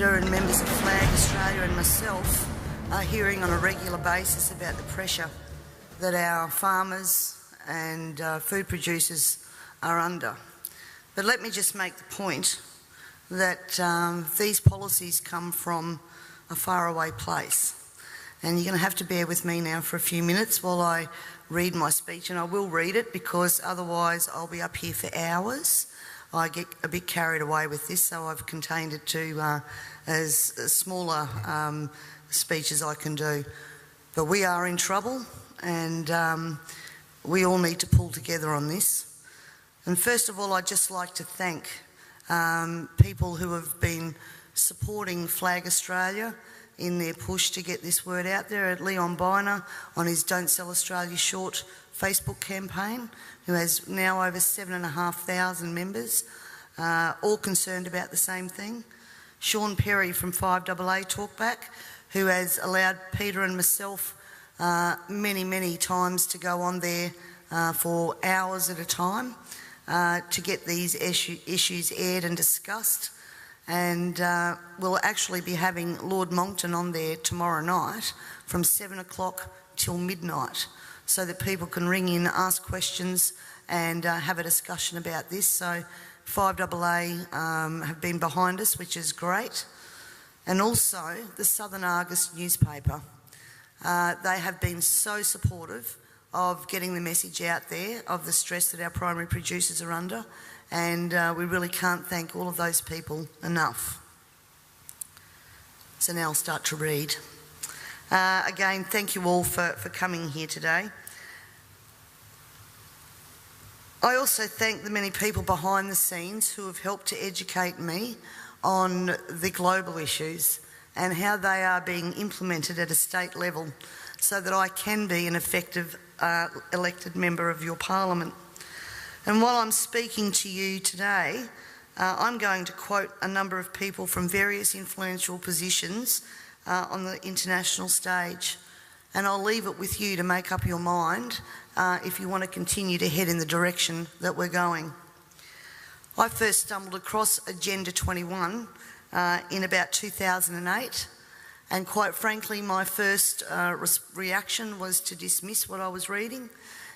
leader and members of Flag Australia and myself are hearing on a regular basis about the pressure that our farmers and food producers are under. But let me just make the point that these policies come from a faraway place. And you're going to have to bear with me now for a few minutes while I read my speech, and I will read it because otherwise I'll be up here for hours. I get a bit carried away with this, so I've contained it to as smaller speech as I can do. But we are in trouble, and we all need to pull together on this. And first of all, I'd just like to thank people who have been supporting Flag Australia in their push to get this word out there. At Leon Biner on his Don't Sell Australia Short Facebook campaign, who has now over 7,500 members, all concerned about the same thing. Sean Perry from 5AA Talkback, who has allowed Peter and myself many times to go on there for hours at a time to get these issues aired and discussed. And we'll actually be having Lord Monckton on there tomorrow night from 7 o'clock till midnight, so that people can ring in, ask questions and have a discussion about this. So 5AA have been behind us, which is great. And also the Southern Argus newspaper. They have been so supportive of getting the message out there of the stress that our primary producers are under, and we really can't thank all of those people enough. So now I'll start to read. Again, thank you all for coming here today. I also thank the many people behind the scenes who have helped to educate me on the global issues and how they are being implemented at a state level so that I can be an effective elected member of your parliament. And while I'm speaking to you today, I'm going to quote a number of people from various influential positions on the international stage, and I'll leave it with you to make up your mind if you want to continue to head in the direction that we're going. I first stumbled across Agenda 21 in about 2008, and quite frankly my first reaction was to dismiss what I was reading,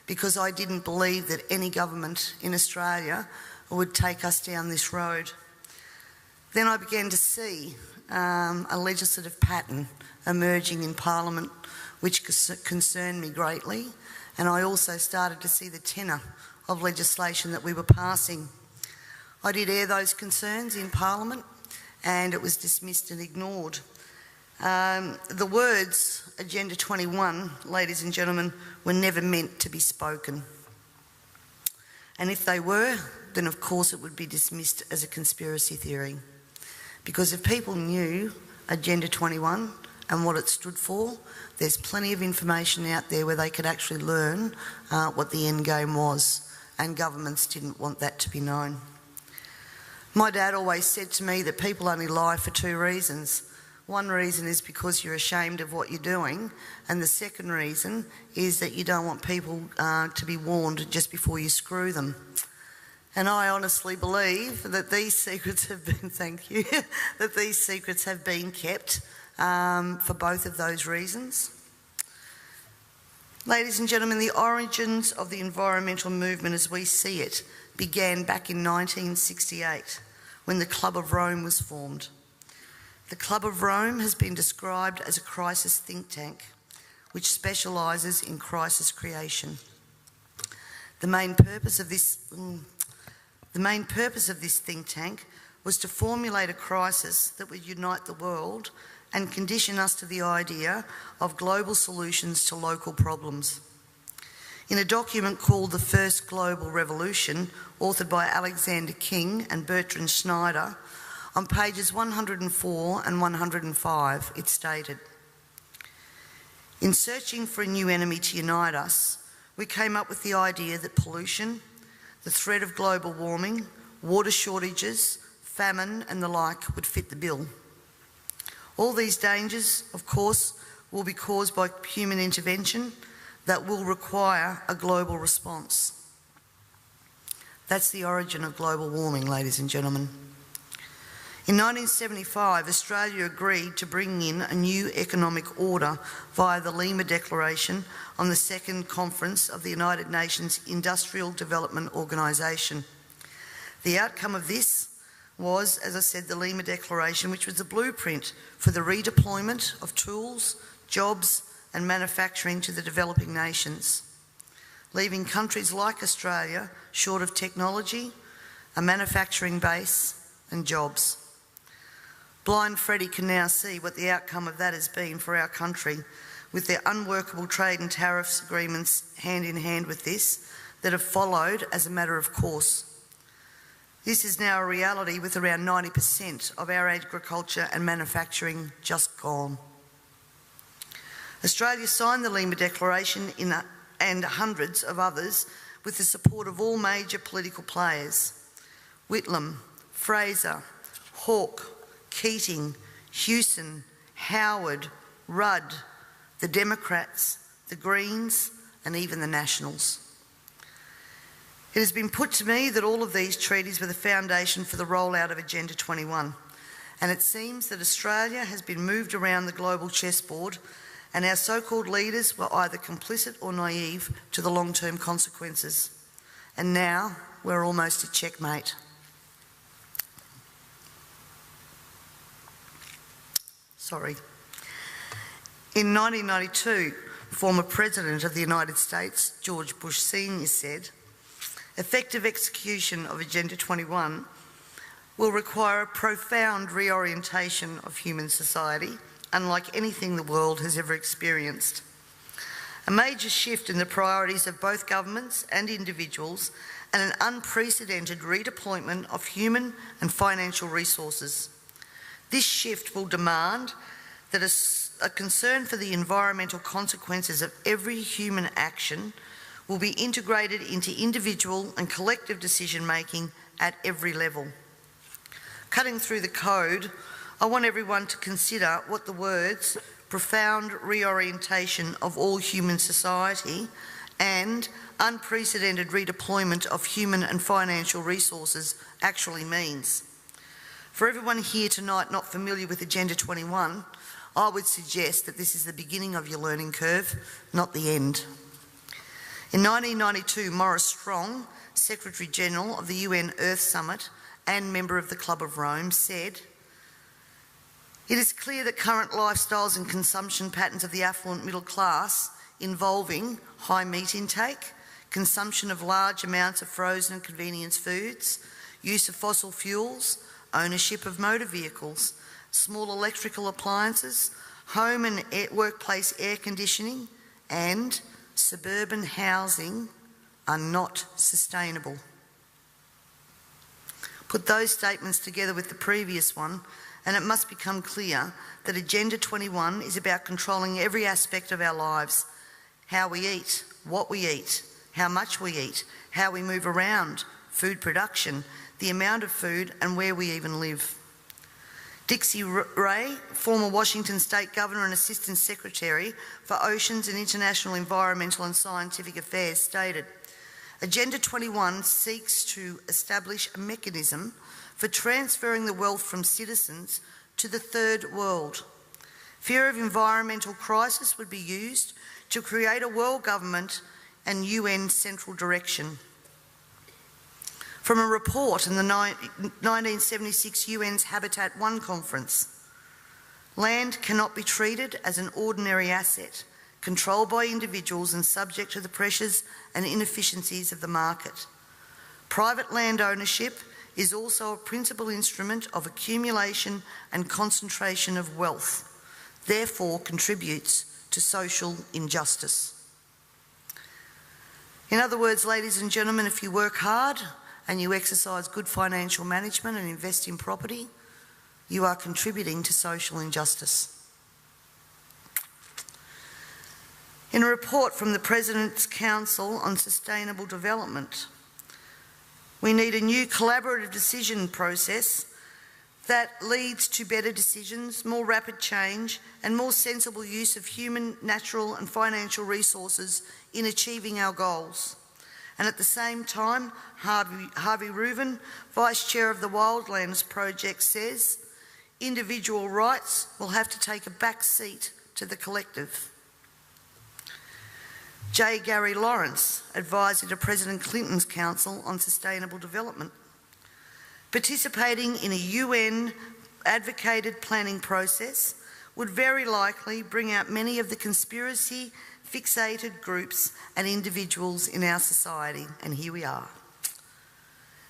because I didn't believe that any government in Australia would take us down this road. Then I began to see a legislative pattern emerging in Parliament which concerned me greatly, and I also started to see the tenor of legislation that we were passing. I did air those concerns in Parliament, and it was dismissed and ignored. The words Agenda 21, ladies and gentlemen, were never meant to be spoken. And if they were, then of course it would be dismissed as a conspiracy theory. Because if people knew Agenda 21 and what it stood for, there's plenty of information out there where they could actually learn what the end game was, and governments didn't want that to be known. My dad always said to me that people only lie for two reasons. One reason is because you're ashamed of what you're doing, and the second reason is that you don't want people to be warned just before you screw them. And I honestly believe that these secrets have been, thank you, that these secrets have been kept for both of those reasons. Ladies and gentlemen, the origins of the environmental movement as we see it began back in 1968 when the Club of Rome was formed. The Club of Rome has been described as a crisis think tank which specialises in crisis creation. The main purpose of this think tank was to formulate a crisis that would unite the world and condition us to the idea of global solutions to local problems. In a document called The First Global Revolution, authored by Alexander King and Bertrand Schneider, on pages 104 and 105, it stated, "In searching for a new enemy to unite us, we came up with the idea that pollution, the threat of global warming, water shortages, famine and the like would fit the bill. All these dangers, of course, will be caused by human intervention that will require a global response." That's the origin of global warming, ladies and gentlemen. In 1975, Australia agreed to bring in a new economic order via the Lima Declaration on the Second Conference of the United Nations Industrial Development Organisation. The outcome of this was, as I said, the Lima Declaration, which was a blueprint for the redeployment of tools, jobs and manufacturing to the developing nations, leaving countries like Australia short of technology, a manufacturing base and jobs. Blind Freddie can now see what the outcome of that has been for our country, with their unworkable trade and tariffs agreements hand in hand with this that have followed as a matter of course. This is now a reality, with around 90% of our agriculture and manufacturing just gone. Australia signed the Lima Declaration and hundreds of others with the support of all major political players: Whitlam, Fraser, Hawke, Keating, Hewson, Howard, Rudd, the Democrats, the Greens and even the Nationals. It has been put to me that all of these treaties were the foundation for the rollout of Agenda 21, and it seems that Australia has been moved around the global chessboard, and our so-called leaders were either complicit or naive to the long-term consequences. And now we're almost at checkmate. In 1992, former President of the United States, George Bush Sr. said, "Effective execution of Agenda 21 will require a profound reorientation of human society, unlike anything the world has ever experienced. A major shift in the priorities of both governments and individuals, and an unprecedented redeployment of human and financial resources. This shift will demand that a concern for the environmental consequences of every human action will be integrated into individual and collective decision-making at every level." Cutting through the code, I want everyone to consider what the words "profound reorientation of all human society" and "unprecedented redeployment of human and financial resources" actually means. For everyone here tonight not familiar with Agenda 21, I would suggest that this is the beginning of your learning curve, not the end. In 1992, Maurice Strong, Secretary General of the UN Earth Summit and member of the Club of Rome, said, "It is clear that current lifestyles and consumption patterns of the affluent middle class, involving high meat intake, consumption of large amounts of frozen and convenience foods, use of fossil fuels, ownership of motor vehicles, small electrical appliances, home and workplace air conditioning, and suburban housing are not sustainable." Put those statements together with the previous one, and it must become clear that Agenda 21 is about controlling every aspect of our lives: how we eat, what we eat, how much we eat, how we move around, food production, the amount of food, and where we even live. Dixie Ray, former Washington State Governor and Assistant Secretary for Oceans and International Environmental and Scientific Affairs, stated, "Agenda 21 seeks to establish a mechanism for transferring the wealth from citizens to the third world. Fear of environmental crisis would be used to create a world government and UN central direction." From a report in the 1976 UN's Habitat 1 conference, land cannot be treated as an ordinary asset, controlled by individuals and subject to the pressures and inefficiencies of the market. Private land ownership is also a principal instrument of accumulation and concentration of wealth, therefore contributes to social injustice. In other words, ladies and gentlemen, if you work hard and you exercise good financial management and invest in property, you are contributing to social injustice. In a report from the President's Council on Sustainable Development, we need a new collaborative decision process that leads to better decisions, more rapid change, and more sensible use of human, natural and financial resources in achieving our goals. And at the same time, Harvey Reuven, Vice Chair of the Wildlands Project, says individual rights will have to take a back seat to the collective. J. Gary Lawrence, Advisor to President Clinton's Council on Sustainable Development. Participating in a UN advocated planning process would very likely bring out many of the conspiracy fixated groups and individuals in our society, and here we are.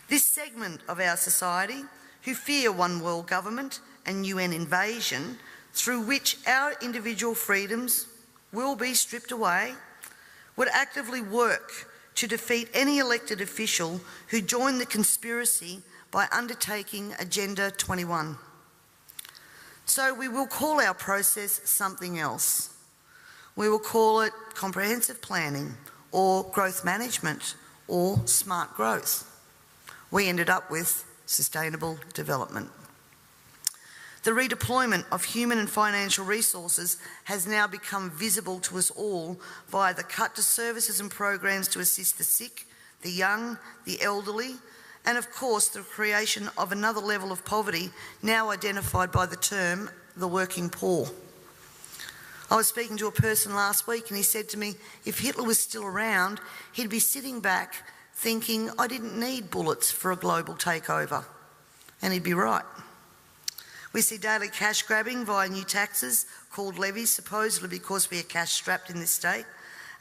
This segment of our society, who fear one world government and UN invasion, through which our individual freedoms will be stripped away, would actively work to defeat any elected official who joined the conspiracy by undertaking Agenda 21. So we will call our process something else. We will call it comprehensive planning or growth management or smart growth. We ended up with sustainable development. The redeployment of human and financial resources has now become visible to us all via the cut to services and programs to assist the sick, the young, the elderly, and of course the creation of another level of poverty now identified by the term the working poor. I was speaking to a person last week and he said to me, if Hitler was still around, he'd be sitting back thinking, I didn't need bullets for a global takeover. And he'd be right. We see daily cash grabbing via new taxes called levies, supposedly because we are cash strapped in this state,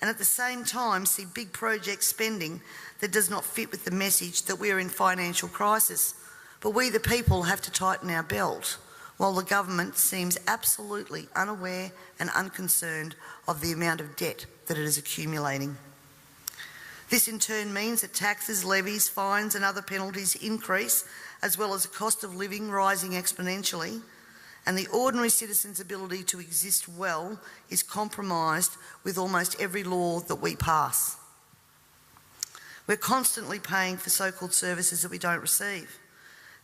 and at the same time see big project spending that does not fit with the message that we are in financial crisis. But we the people have to tighten our belt, while the government seems absolutely unaware and unconcerned of the amount of debt that it is accumulating. This in turn means that taxes, levies, fines and other penalties increase, as well as the cost of living rising exponentially, and the ordinary citizen's ability to exist well is compromised with almost every law that we pass. We're constantly paying for so-called services that we don't receive.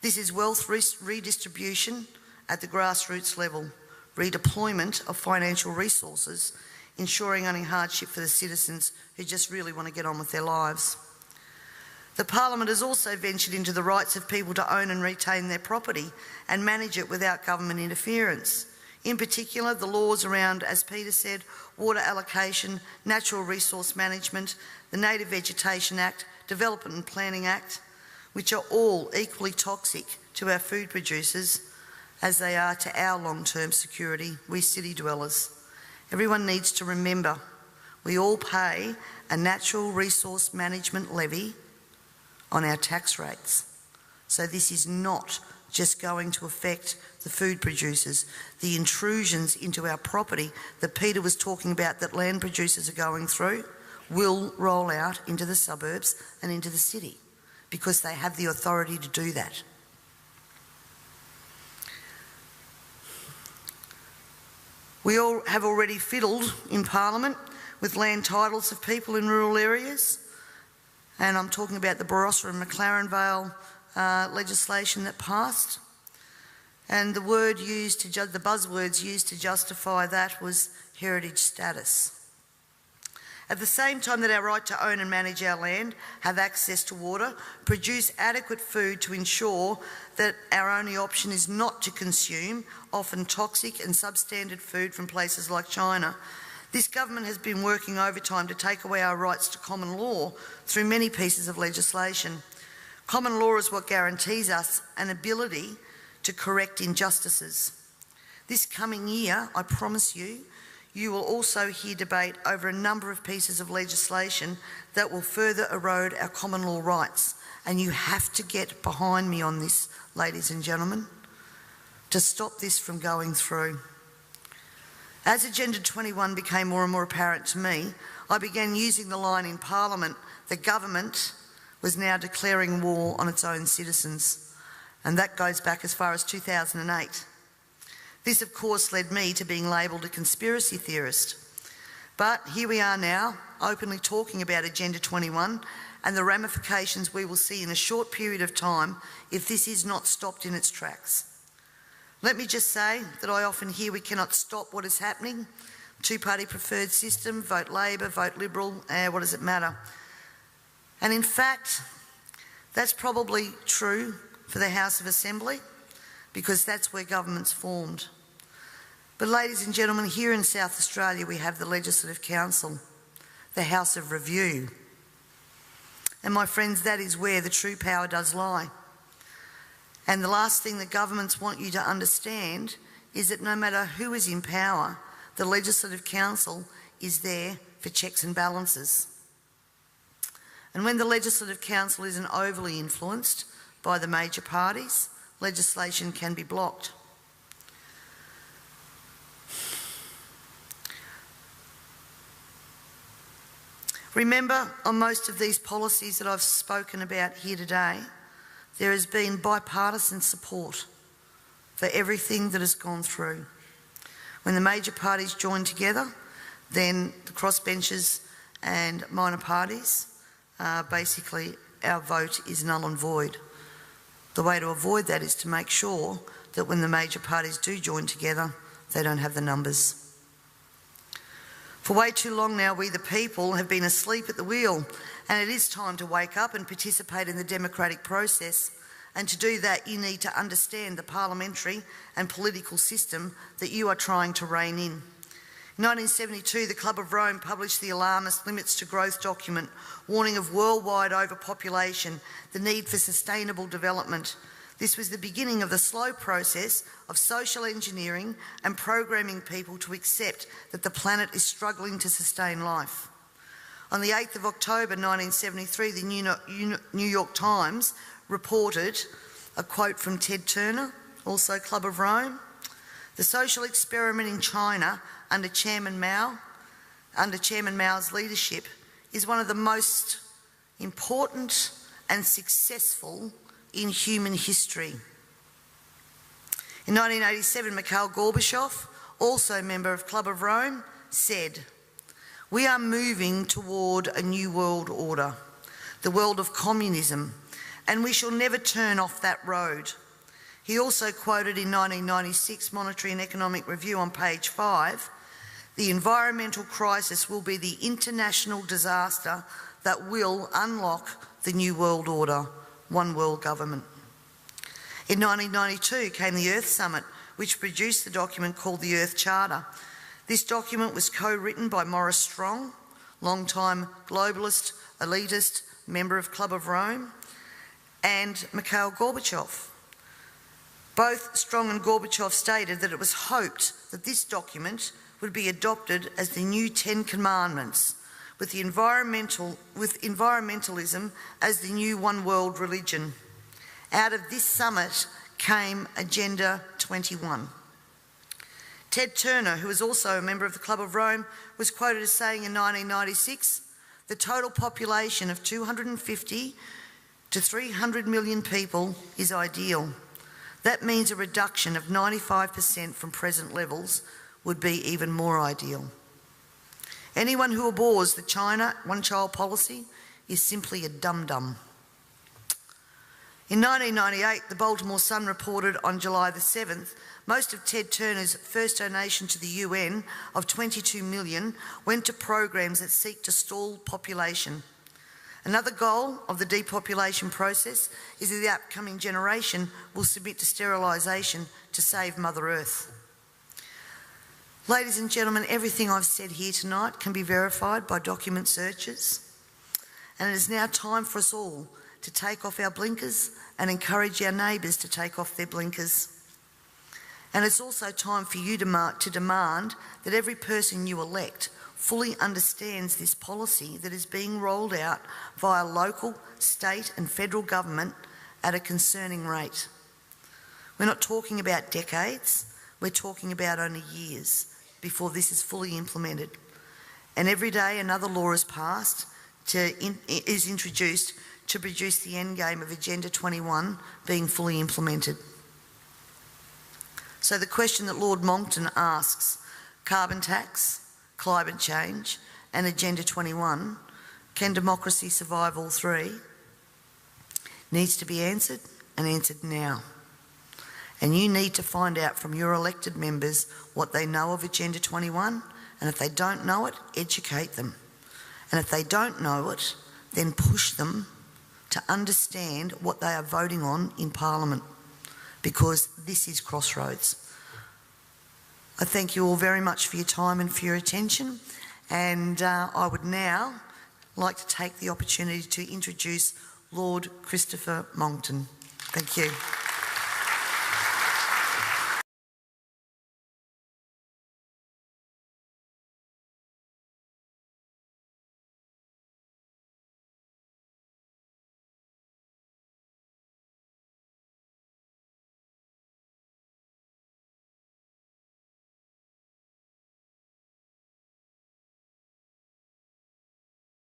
This is wealth redistribution at the grassroots level, redeployment of financial resources, ensuring only hardship for the citizens who just really want to get on with their lives. The Parliament has also ventured into the rights of people to own and retain their property and manage it without government interference. In particular, the laws around, as Peter said, water allocation, natural resource management, the Native Vegetation Act, Development and Planning Act, which are all equally toxic to our food producers as they are to our long-term security, we city dwellers. Everyone needs to remember, we all pay a natural resource management levy on our tax rates. So this is not just going to affect the food producers. The intrusions into our property that Peter was talking about that land producers are going through will roll out into the suburbs and into the city because they have the authority to do that. We all have already fiddled in Parliament with land titles of people in rural areas, and I'm talking about the Barossa and McLaren Vale legislation that passed. And the buzzwords used to justify that was heritage status. At the same time that our right to own and manage our land, have access to water, produce adequate food to ensure that our only option is not to consume often toxic and substandard food from places like China, this government has been working overtime to take away our rights to common law through many pieces of legislation. Common law is what guarantees us an ability to correct injustices. This coming year, I promise you, you will also hear debate over a number of pieces of legislation that will further erode our common law rights. And you have to get behind me on this, ladies and gentlemen, to stop this from going through. As Agenda 21 became more and more apparent to me, I began using the line in Parliament that government was now declaring war on its own citizens. And that goes back as far as 2008. This, of course, led me to being labelled a conspiracy theorist. But here we are now, openly talking about Agenda 21 and the ramifications we will see in a short period of time if this is not stopped in its tracks. Let me just say that I often hear we cannot stop what is happening. Two-party preferred system, vote Labor, vote Liberal, what does it matter? And in fact, that's probably true for the House of Assembly, because that's where government's formed. But ladies and gentlemen, here in South Australia we have the Legislative Council, the House of Review. And my friends, that is where the true power does lie. And the last thing that governments want you to understand is that no matter who is in power, the Legislative Council is there for checks and balances. And when the Legislative Council isn't overly influenced by the major parties, legislation can be blocked. Remember, on most of these policies that I've spoken about here today, there has been bipartisan support for everything that has gone through. When the major parties join together, then the crossbenchers and minor parties, basically our vote is null and void. The way to avoid that is to make sure that when the major parties do join together, they don't have the numbers. For way too long now, we the people have been asleep at the wheel, and it is time to wake up and participate in the democratic process. And to do that, you need to understand the parliamentary and political system that you are trying to rein in. In 1972, the Club of Rome published the alarmist Limits to Growth document, warning of worldwide overpopulation, the need for sustainable development. This was the beginning of the slow process of social engineering and programming people to accept that the planet is struggling to sustain life. On the 8th of October 1973, the New York Times reported a quote from Ted Turner, also Club of Rome. The social experiment in China under Chairman Mao's leadership is one of the most important and successful in human history. In 1987, Mikhail Gorbachev, also a member of Club of Rome, said, "We are moving toward a new world order, the world of communism, and we shall never turn off that road." He also quoted in 1996 Monetary and Economic Review on page 5, "The environmental crisis will be the international disaster that will unlock the new world order, one world government." In 1992 came the Earth Summit, which produced the document called the Earth Charter. This document was co-written by Maurice Strong, long-time globalist, elitist, member of Club of Rome, and Mikhail Gorbachev. Both Strong and Gorbachev stated that it was hoped that this document would be adopted as the new 10 Commandments, with environmentalism as the new one world religion. Out of this summit came Agenda 21. Ted Turner, who was also a member of the Club of Rome, was quoted as saying in 1996, "The total population of 250 to 300 million people is ideal. That means a reduction of 95% from present levels would be even more ideal. Anyone who abhors the China one-child policy is simply a dum-dum." In 1998, the Baltimore Sun reported on July the 7th, most of Ted Turner's first donation to the UN of $22 million went to programs that seek to stall population. Another goal of the depopulation process is that the upcoming generation will submit to sterilisation to save Mother Earth. Ladies and gentlemen, everything I've said here tonight can be verified by document searches, and it is now time for us all to take off our blinkers and encourage our neighbours to take off their blinkers. And it's also time for you to demand that every person you elect fully understands this policy that is being rolled out via local, state and federal government at a concerning rate. We're not talking about decades, we're talking about only years before this is fully implemented. And every day another law is passed, is introduced to produce the endgame of Agenda 21 being fully implemented. So the question that Lord Monckton asks, carbon tax, climate change and Agenda 21, can democracy survive all three? Needs to be answered, and answered now. And you need to find out from your elected members what they know of Agenda 21, and if they don't know it, educate them. And if they don't know it, then push them to understand what they are voting on in Parliament, because this is crossroads. I thank you all very much for your time and for your attention, and I would now like to take the opportunity to introduce Lord Christopher Monckton. Thank you.